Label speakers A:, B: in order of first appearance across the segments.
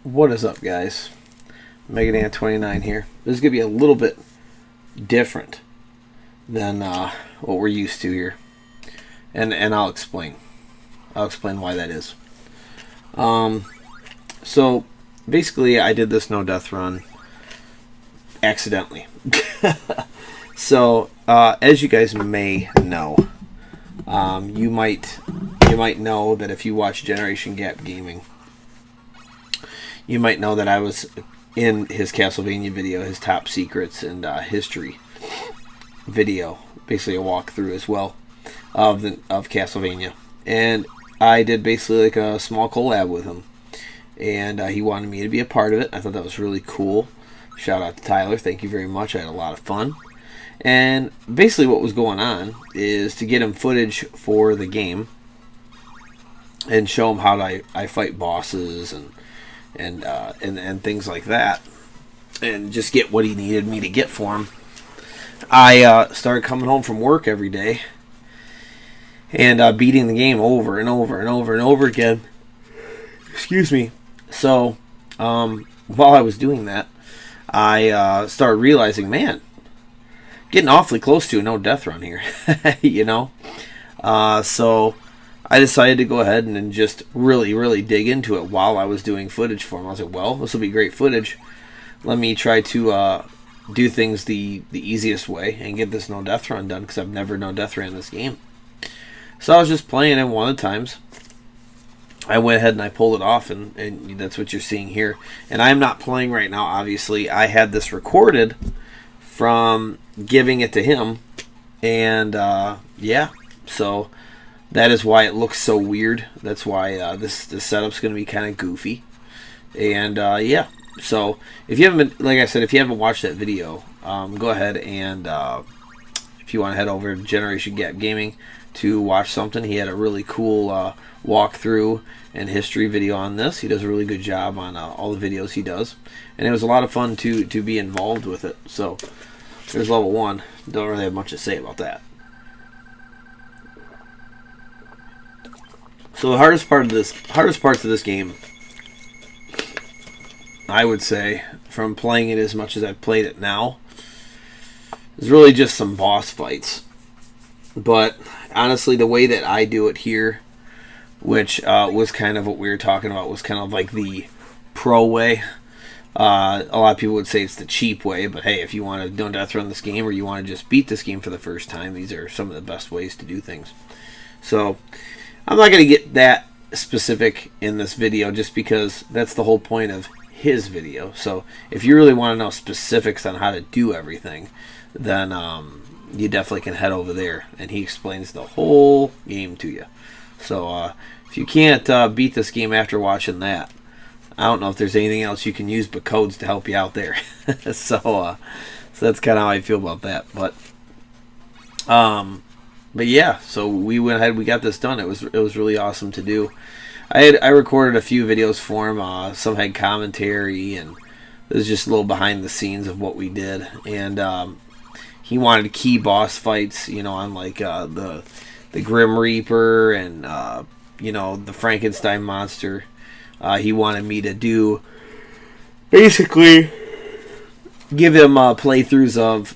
A: What is up, guys? Megadan29 here. This is going to be a little bit different than what we're used to here. And I'll explain. I'll explain why that is. So, basically, I did this no-death run accidentally. So, as you guys may know, you might know that if you watch Generation Gap Gaming, you might know that I was in his Castlevania video, his top secrets and history video, basically a walkthrough as well of Castlevania, and I did basically like a small collab with him, and he wanted me to be a part of it. I thought that was really cool. Shout out to Tyler, thank you very much. I had a lot of fun. And basically what was going on is to get him footage for the game and show him how I fight bosses and things like that, and just get what he needed me to get for him. I started coming home from work every day and beating the game over and over and over and over again. Excuse me. So while I was doing that, I started realizing, man, getting awfully close to a no-death run here, you know? So I decided to go ahead and just really dig into it while I was doing footage for him. I was like, well, this will be great footage. Let me try to do things the easiest way and get this no-death run done, because I've never no-death ran this game. So I was just playing it one of the times. I went ahead and I pulled it off, and that's what you're seeing here. And I am not playing right now, obviously. I had this recorded from giving it to him, and yeah, so that is why it looks so weird. That's why this setup's going to be kind of goofy. And yeah, so if you haven't been, like I said, if you haven't watched that video, go ahead and if you want to head over to Generation Gap Gaming to watch something. He had a really cool walkthrough and history video on this. He does a really good job on all the videos he does, and it was a lot of fun to be involved with it. So there's level 1. Don't really have much to say about that. So the hardest parts of this game, I would say, from playing it as much as I've played it now, is really just some boss fights. But honestly, the way that I do it here, which was kind of what we were talking about, was kind of like the pro way. A lot of people would say it's the cheap way, but hey, if you want to no-death run this game, or you want to just beat this game for the first time, these are some of the best ways to do things. So I'm not going to get that specific in this video, just because that's the whole point of his video. So if you really want to know specifics on how to do everything, then you definitely can head over there, and he explains the whole game to you. So if you can't beat this game after watching that, I don't know if there's anything else you can use but codes to help you out there. So that's kind of how I feel about that. But yeah, so we went ahead, we got this done. It was really awesome to do. I recorded a few videos for him. Some had commentary, and it was just a little behind the scenes of what we did. And he wanted key boss fights, you know, on like the Grim Reaper and you know, the Frankenstein monster. He wanted me to do, basically, give him playthroughs of,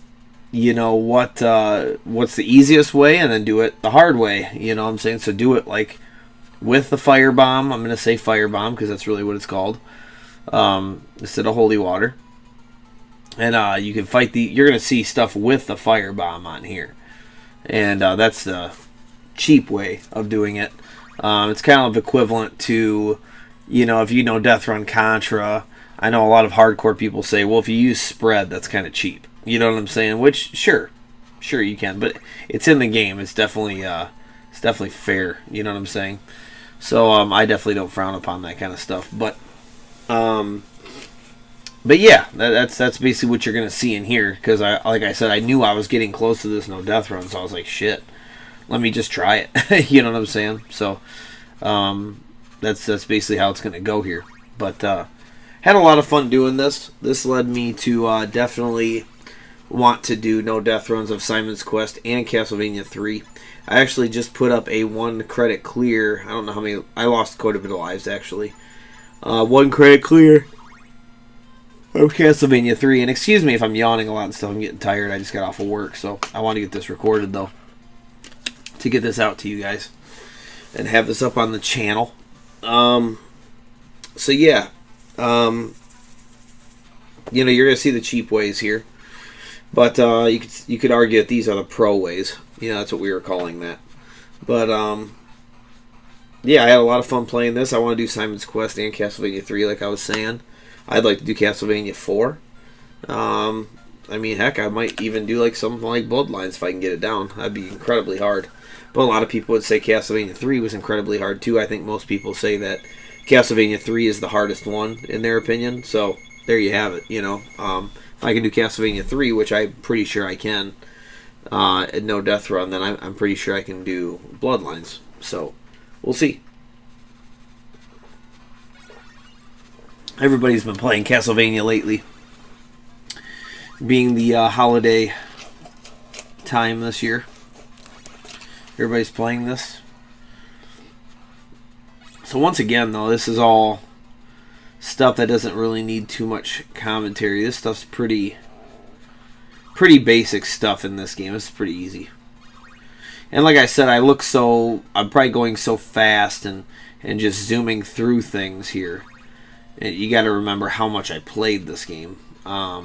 A: you know, what's the easiest way, and then do it the hard way. You know what I'm saying? So do it like with the firebomb. I'm going to say firebomb because that's really what it's called, instead of holy water. And you can fight you're going to see stuff with the firebomb on here, and that's the cheap way of doing it. It's kind of equivalent to, you know, if you know Death Run Contra. I know a lot of hardcore people say, well, if you use spread, that's kind of cheap. You know what I'm saying? Which, sure you can, but it's in the game. It's definitely fair. You know what I'm saying? So I definitely don't frown upon that kind of stuff. But yeah, that's basically what you're gonna see in here. Because like I said, I knew I was getting close to this no death run, so I was like, shit, let me just try it. You know what I'm saying? So that's basically how it's gonna go here. But had a lot of fun doing this. This led me to definitely want to do no death runs of Simon's Quest and Castlevania 3. I actually just put up a 1 credit clear. I don't know how many. I lost quite a bit of lives actually. 1 credit clear of Castlevania 3. And excuse me if I'm yawning a lot and stuff. I'm getting tired. I just got off of work, so I want to get this recorded, though, to get this out to you guys and have this up on the channel. So yeah, you know, you're gonna see the cheap ways here, but you could argue that these are the pro ways. You know, that's what we were calling that. But yeah, I had a lot of fun playing this. I want to do Simon's Quest and Castlevania 3, like I was saying. I'd like to do Castlevania 4. I mean, heck, I might even do like something like Bloodlines if I can get it down. That'd be incredibly hard. But a lot of people would say Castlevania 3 was incredibly hard too. I think most people say that Castlevania 3 is the hardest one in their opinion. So there you have it. You know, if I can do Castlevania 3, which I'm pretty sure I can, at no death run, then I'm pretty sure I can do Bloodlines. So we'll see. Everybody's been playing Castlevania lately, being the holiday time this year. Everybody's playing this. So once again, though, this is all stuff that doesn't really need too much commentary. This stuff's pretty basic stuff in this game. It's pretty easy. And like I said, I'm probably going so fast and just zooming through things here. You got to remember how much I played this game. I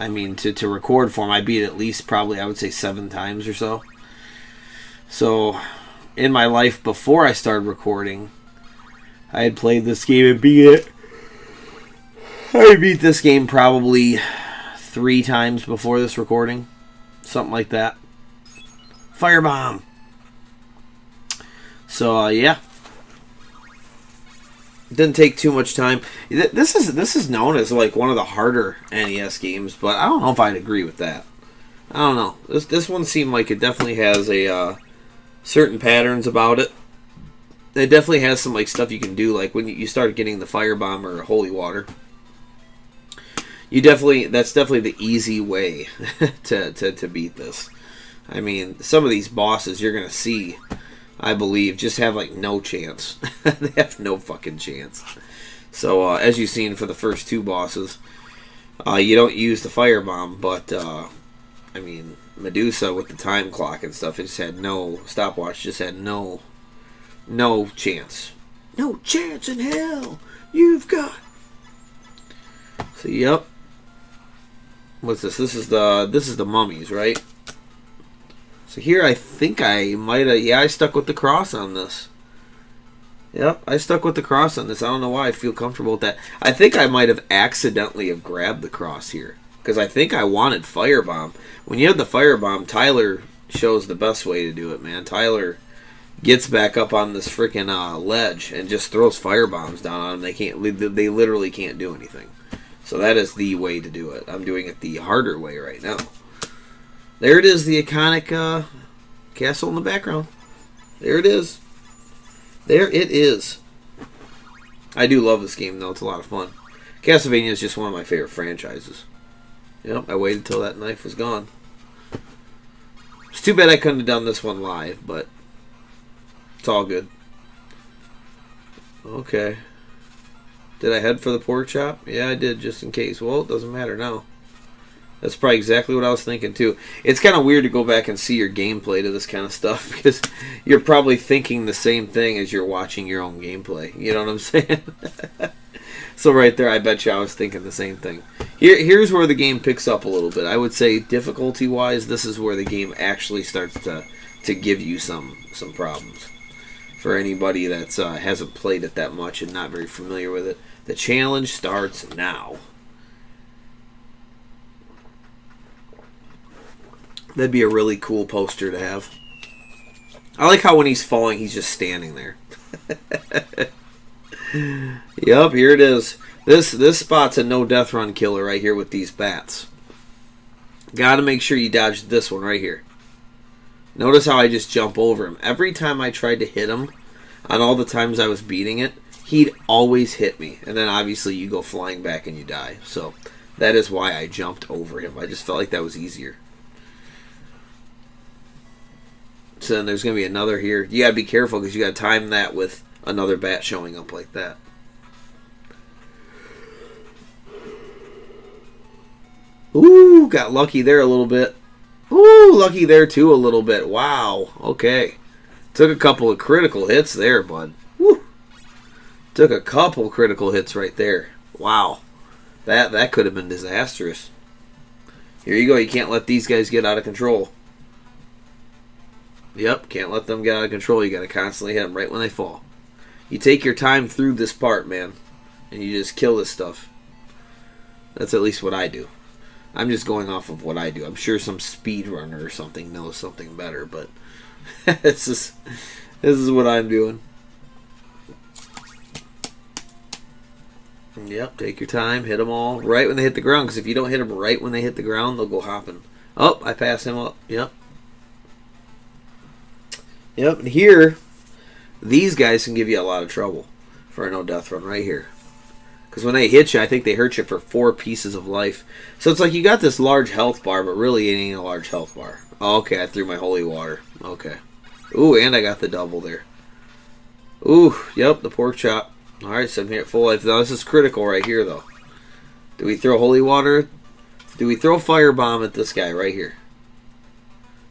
A: mean, to record for him, I beat it at least probably, I would say, 7 times or so. So, in my life before I started recording, I had played this game and beat it. I beat this game probably 3 times before this recording. Something like that. Firebomb! So, yeah. Didn't take too much time. This is known as like one of the harder NES games, but I don't know if I'd agree with that. I don't know. This one seemed like it definitely has a certain patterns about it. It definitely has some like stuff you can do, like when you start getting the firebomb or holy water. That's definitely the easy way to beat this. I mean, some of these bosses you're gonna see, I believe, just have like no chance. They have no fucking chance. So as you've seen for the first 2 bosses, you don't use the firebomb, but I mean, Medusa with the time clock and stuff, it just had no stopwatch. Just had no chance. No chance in hell. You've got. So yep. What's this? This is the mummies, right? So here I think I might have... Yeah, I stuck with the cross on this. Yep, I stuck with the cross on this. I don't know why I feel comfortable with that. I think I might have accidentally have grabbed the cross here. Because I think I wanted firebomb. When you have the firebomb, Tyler shows the best way to do it, man. Tyler gets back up on this freaking ledge and just throws firebombs down on them. They literally can't do anything. So that is the way to do it. I'm doing it the harder way right now. There it is, the iconic castle in the background. There it is. There it is. I do love this game, though. It's a lot of fun. Castlevania is just one of my favorite franchises. Yep, I waited till that knife was gone. It's too bad I couldn't have done this one live, but it's all good. Okay. Did I head for the pork chop? Yeah, I did, just in case. Well, it doesn't matter now. That's probably exactly what I was thinking, too. It's kind of weird to go back and see your gameplay to this kind of stuff, because you're probably thinking the same thing as you're watching your own gameplay. You know what I'm saying? So right there, I bet you I was thinking the same thing. Here's where the game picks up a little bit. I would say, difficulty-wise, this is where the game actually starts to give you some problems. For anybody that hasn't played it that much and not very familiar with it, the challenge starts now. That'd be a really cool poster to have. I like how when he's falling, he's just standing there. Yep, here it is. This spot's a no death run killer right here with these bats. Gotta make sure you dodge this one right here. Notice how I just jump over him. Every time I tried to hit him, on all the times I was beating it, he'd always hit me. And then obviously you go flying back and you die. So that is why I jumped over him. I just felt like that was easier. So then there's going to be another here. You got to be careful because you got to time that with another bat showing up like that. Ooh, got lucky there a little bit. Ooh, lucky there too a little bit. Wow. Okay. Took a couple of critical hits there, bud. Woo. Took a couple critical hits right there. Wow. That could have been disastrous. Here you go. You can't let these guys get out of control. Yep, can't let them get out of control. You got to constantly hit them right when they fall. You take your time through this part, man, and you just kill this stuff. That's at least what I do. I'm just going off of what I do. I'm sure some speedrunner or something knows something better, but this is what I'm doing. Yep, take your time, hit them all right when they hit the ground, because if you don't hit them right when they hit the ground, they'll go hopping. Oh, I pass him up. Yep. Yep, and here, these guys can give you a lot of trouble for a no-death run right here. Because when they hit you, I think they hurt you for 4 pieces of life. So it's like you got this large health bar, but really it ain't a large health bar. Oh, okay, I threw my holy water. Okay. Ooh, and I got the double there. Ooh, yep, the pork chop. Alright, so I'm here at full life. Now this is critical right here, though. Do we throw holy water? Do we throw firebomb at this guy right here?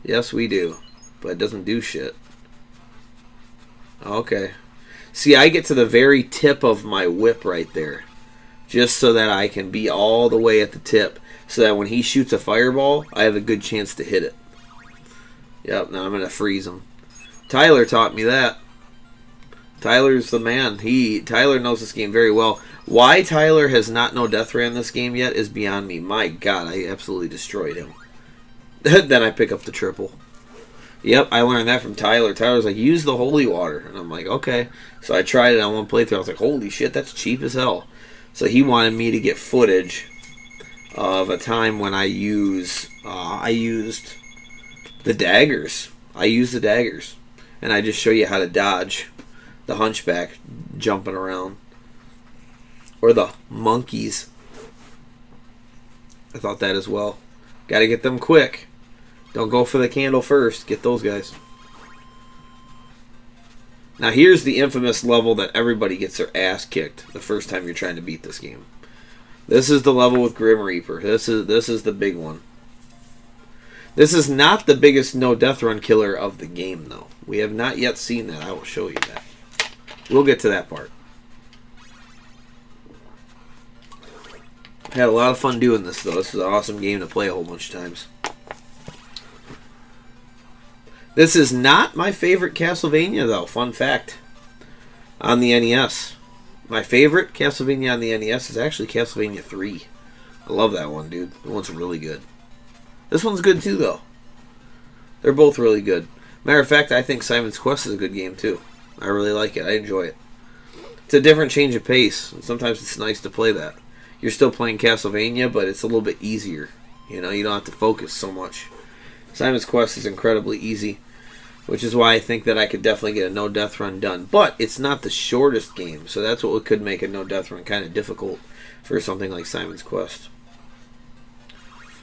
A: Yes, we do. But it doesn't do shit. Okay. See, I get to the very tip of my whip right there. Just so that I can be all the way at the tip. So that when he shoots a fireball, I have a good chance to hit it. Yep, now I'm going to freeze him. Tyler taught me that. Tyler's the man. Tyler knows this game very well. Why Tyler has not no death ran this game yet is beyond me. My God, I absolutely destroyed him. Then I pick up the triple. Yep, I learned that from Tyler. Tyler's like, use the holy water. And I'm like, okay. So I tried it on one playthrough. I was like, holy shit, that's cheap as hell. So he wanted me to get footage of a time when I used the daggers. I used the daggers. And I just show you how to dodge the hunchback jumping around. Or the monkeys. I thought that as well. Got to get them quick. Don't go for the candle first. Get those guys. Now here's the infamous level that everybody gets their ass kicked the first time you're trying to beat this game. This is the level with Grim Reaper. This is the big one. This is not the biggest no death run killer of the game, though. We have not yet seen that. I will show you that. We'll get to that part. Had a lot of fun doing this, though. This is an awesome game to play a whole bunch of times. This is not my favorite Castlevania, though. Fun fact. On the NES. My favorite Castlevania on the NES is actually Castlevania 3. I love that one, dude. That one's really good. This one's good, too, though. They're both really good. Matter of fact, I think Simon's Quest is a good game, too. I really like it. I enjoy it. It's a different change of pace. And sometimes it's nice to play that. You're still playing Castlevania, but it's a little bit easier. You know, you don't have to focus so much. Simon's Quest is incredibly easy, which is why I think that I could definitely get a no-death run done. But it's not the shortest game, so that's what could make a no-death run kind of difficult for something like Simon's Quest.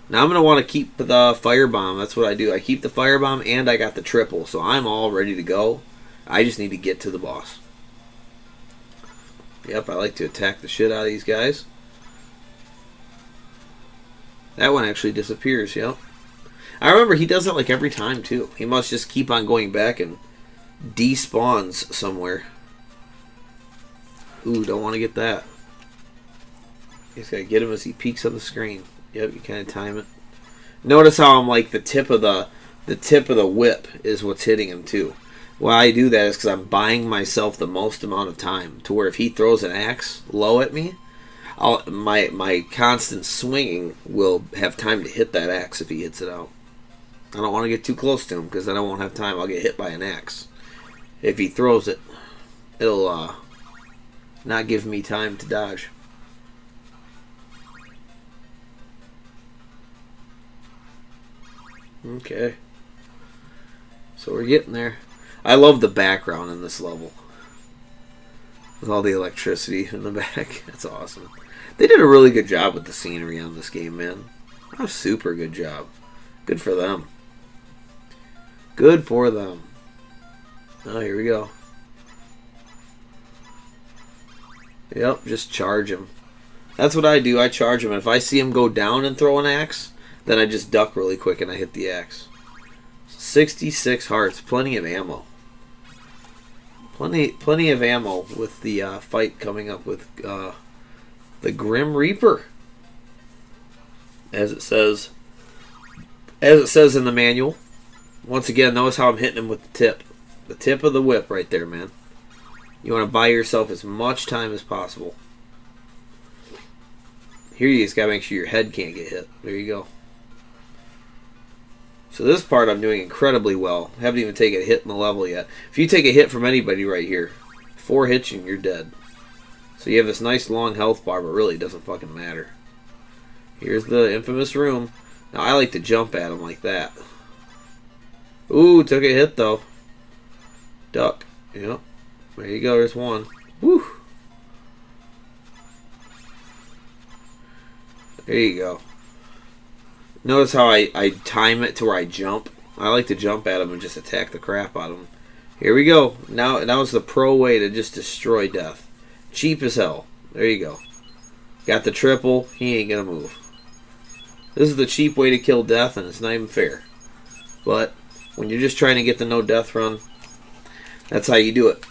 A: Now I'm going to want to keep the firebomb. That's what I do. I keep the firebomb and I got the triple, so I'm all ready to go. I just need to get to the boss. Yep, I like to attack the shit out of these guys. That one actually disappears, yep. I remember he does that like every time, too. He must just keep on going back and despawns somewhere. Ooh, don't want to get that. You just got to get him as he peeks on the screen. Yep, you kind of time it. Notice how I'm like the tip of the whip is what's hitting him, too. Why I do that is because I'm buying myself the most amount of time to where if he throws an axe low at me, my constant swinging will have time to hit that axe if he hits it out. I don't want to get too close to him because then I won't have time. I'll get hit by an axe. If he throws it, it'll not give me time to dodge. Okay. So we're getting there. I love the background in this level. With all the electricity in the back. That's awesome. They did a really good job with the scenery on this game, man. A super good job. Good for them. Good for them. Oh, here we go. Yep, just charge him. That's what I do. I charge him. If I see him go down and throw an axe, then I just duck really quick and I hit the axe. 66 hearts. Plenty of ammo. Plenty of ammo with the fight coming up with the Grim Reaper. As it says in the manual. Once again, notice how I'm hitting him with the tip. The tip of the whip right there, man. You want to buy yourself as much time as possible. Here you just got to make sure your head can't get hit. There you go. So this part I'm doing incredibly well. I haven't even taken a hit in the level yet. If you take a hit from anybody right here, 4 hits and you're dead. So you have this nice long health bar, but really it doesn't fucking matter. Here's the infamous room. Now I like to jump at him like that. Ooh, took a hit though. Duck. Yep. There you go, there's one. Woo! There you go. Notice how I time it to where I jump. I like to jump at him and just attack the crap out of him. Here we go. Now that was the pro way to just destroy death. Cheap as hell. There you go. Got the triple. He ain't gonna move. This is the cheap way to kill death, and it's not even fair. But when you're just trying to get the no death run, that's how you do it.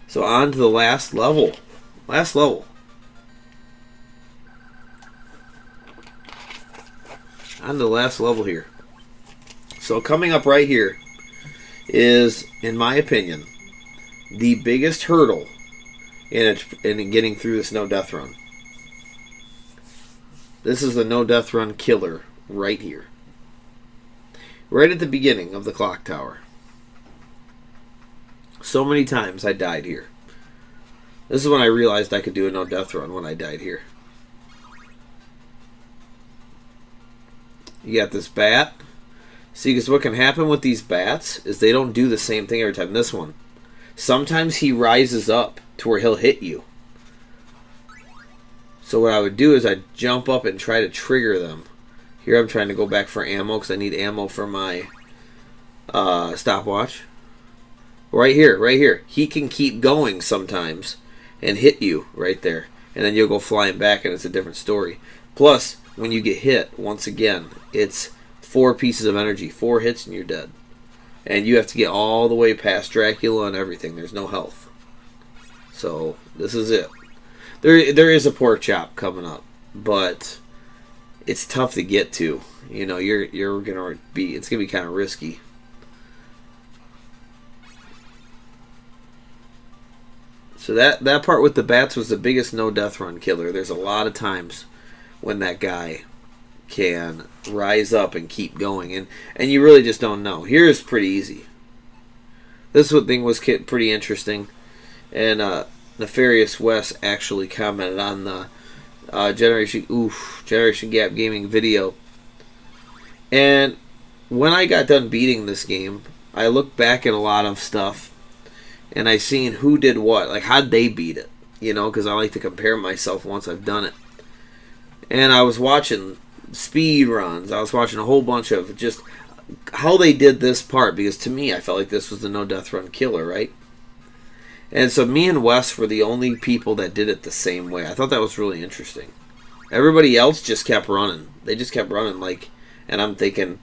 A: So on to the last level. Last level. On to the last level here. So coming up right here is, in my opinion, the biggest hurdle in getting through this no death run. This is the no death run killer right here. Right at the beginning of the clock tower. So many times I died here. This is when I realized I could do a no death run, when I died here. You got this bat. See, because what can happen with these bats is they don't do the same thing every time. This one, sometimes he rises up to where he'll hit you. So what I would do is I'd jump up and try to trigger them. Here I'm trying to go back for ammo because I need ammo for my stopwatch. Right here, right here. He can keep going sometimes and hit you right there. And then you'll go flying back and it's a different story. Plus, when you get hit, once again, it's 4 pieces of energy. 4 hits and you're dead. And you have to get all the way past Dracula and everything. There's no health. So, this is it. There is a pork chop coming up. But it's tough to get to. You know, you're gonna be, it's gonna be kind of risky. So that part with the bats was the biggest no death run killer. There's a lot of times when that guy can rise up and keep going, and you really just don't know. Here is pretty easy. This thing was pretty interesting, and Nefarious West actually commented on the Generation Gap Gaming video. And when I got done beating this game, I looked back at a lot of stuff, and I seen who did what, like how'd they beat it, you know, because I like to compare myself once I've done it. And I was watching speed runs. I was watching a whole bunch of just how they did this part, because to me, I felt like this was the no death run killer, right? And so me and Wes were the only people that did it the same way. I thought that was really interesting. Everybody else just kept running. They just kept running, like, and I'm thinking,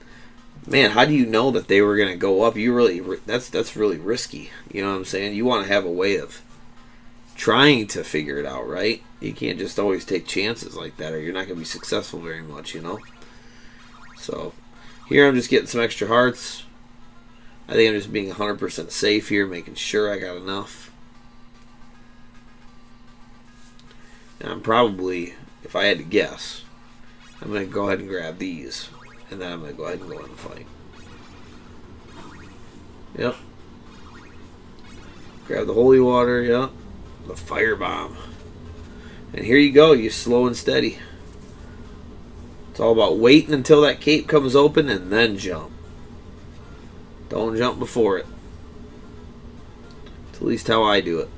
A: man, how do you know that they were going to go up? You really, that's really risky. You know what I'm saying? You want to have a way of trying to figure it out, right? You can't just always take chances like that, or you're not going to be successful very much, you know? So, here I'm just getting some extra hearts. I think I'm just being 100% safe here, making sure I got enough. And I'm probably, if I had to guess, I'm going to go ahead and grab these. And then I'm going to go ahead and go in the fight. Yep. Grab the holy water, yep. The firebomb. And here you go, you slow and steady. It's all about waiting until that cape comes open and then jump. Don't jump before it. It's at least how I do it.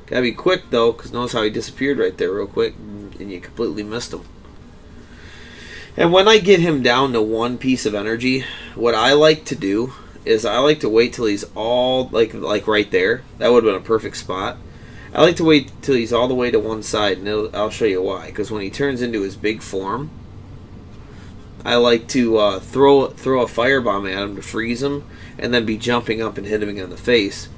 A: Gotta be quick though, because notice how he disappeared right there real quick and you completely missed him. And when I get him down to 1 piece of energy, what I like to do is I like to wait till he's all like right there. That would have been a perfect spot. I like to wait till he's all the way to one side, and I'll show you why. Because when he turns into his big form, I like to throw a firebomb at him to freeze him, and then be jumping up and hitting him in the face.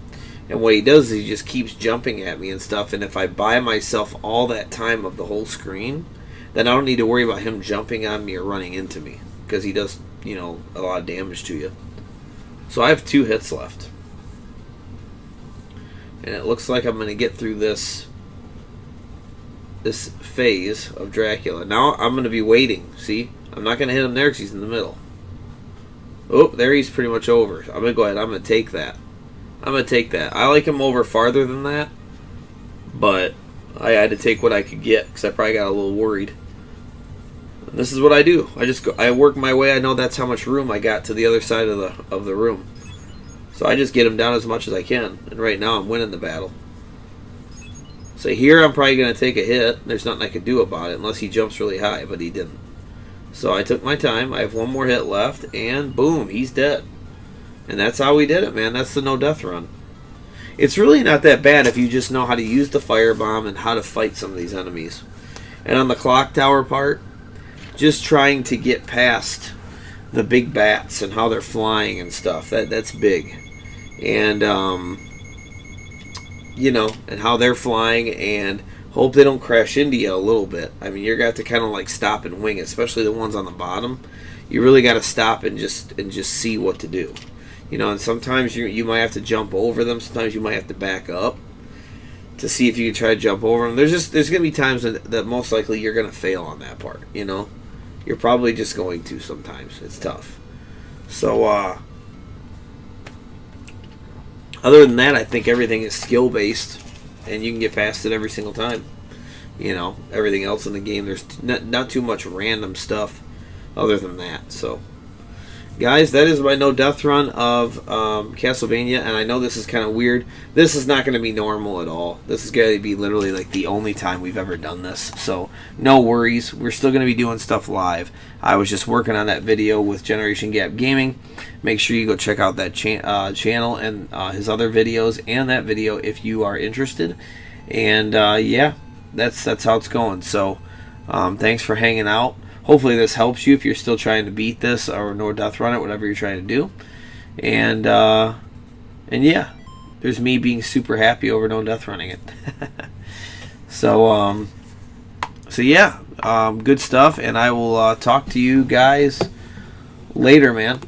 A: And what he does is he just keeps jumping at me and stuff, and if I buy myself all that time of the whole screen, then I don't need to worry about him jumping on me or running into me, because he does, you know, a lot of damage to you. So I have 2 hits left. And it looks like I'm going to get through this phase of Dracula. Now I'm going to be waiting, see? I'm not going to hit him there because he's in the middle. Oh, there he's pretty much over. I'm going to go ahead. I'm going to take that. I'm going to take that. I like him over farther than that, but I had to take what I could get because I probably got a little worried. And this is what I do. I work my way. I know that's how much room I got to the other side of the room. So I just get him down as much as I can. And right now I'm winning the battle. So here I'm probably going to take a hit. There's nothing I could do about it unless he jumps really high, but he didn't. So I took my time. I have 1 more hit left, and boom, he's dead. And that's how we did it, man. That's the no death run. It's really not that bad if you just know how to use the firebomb and how to fight some of these enemies. And on the clock tower part, just trying to get past the big bats and how they're flying and stuff. That's big. And, you know, and how they're flying, and hope they don't crash into you a little bit. I mean, you're got to kind of like stop and wing it, especially the ones on the bottom. You really got to stop and just see what to do. You know, and sometimes you might have to jump over them. Sometimes you might have to back up to see if you can try to jump over them. There's going to be times that most likely you're going to fail on that part, you know. You're probably just going to sometimes. It's tough. So, other than that, I think everything is skill-based, and you can get past it every single time. You know, everything else in the game, there's not too much random stuff other than that, so... Guys, that is my no death run of Castlevania, and I know this is kind of weird. This is not going to be normal at all. This is going to be literally like the only time we've ever done this, so no worries. We're still going to be doing stuff live. I was just working on that video with Generation Gap Gaming. Make sure you go check out that channel and his other videos and that video if you are interested. And yeah, that's how it's going. So thanks for hanging out. Hopefully this helps you if you're still trying to beat this or no death run it, whatever you're trying to do. And yeah, there's me being super happy over no death running it. So yeah, good stuff, and I will talk to you guys later, man.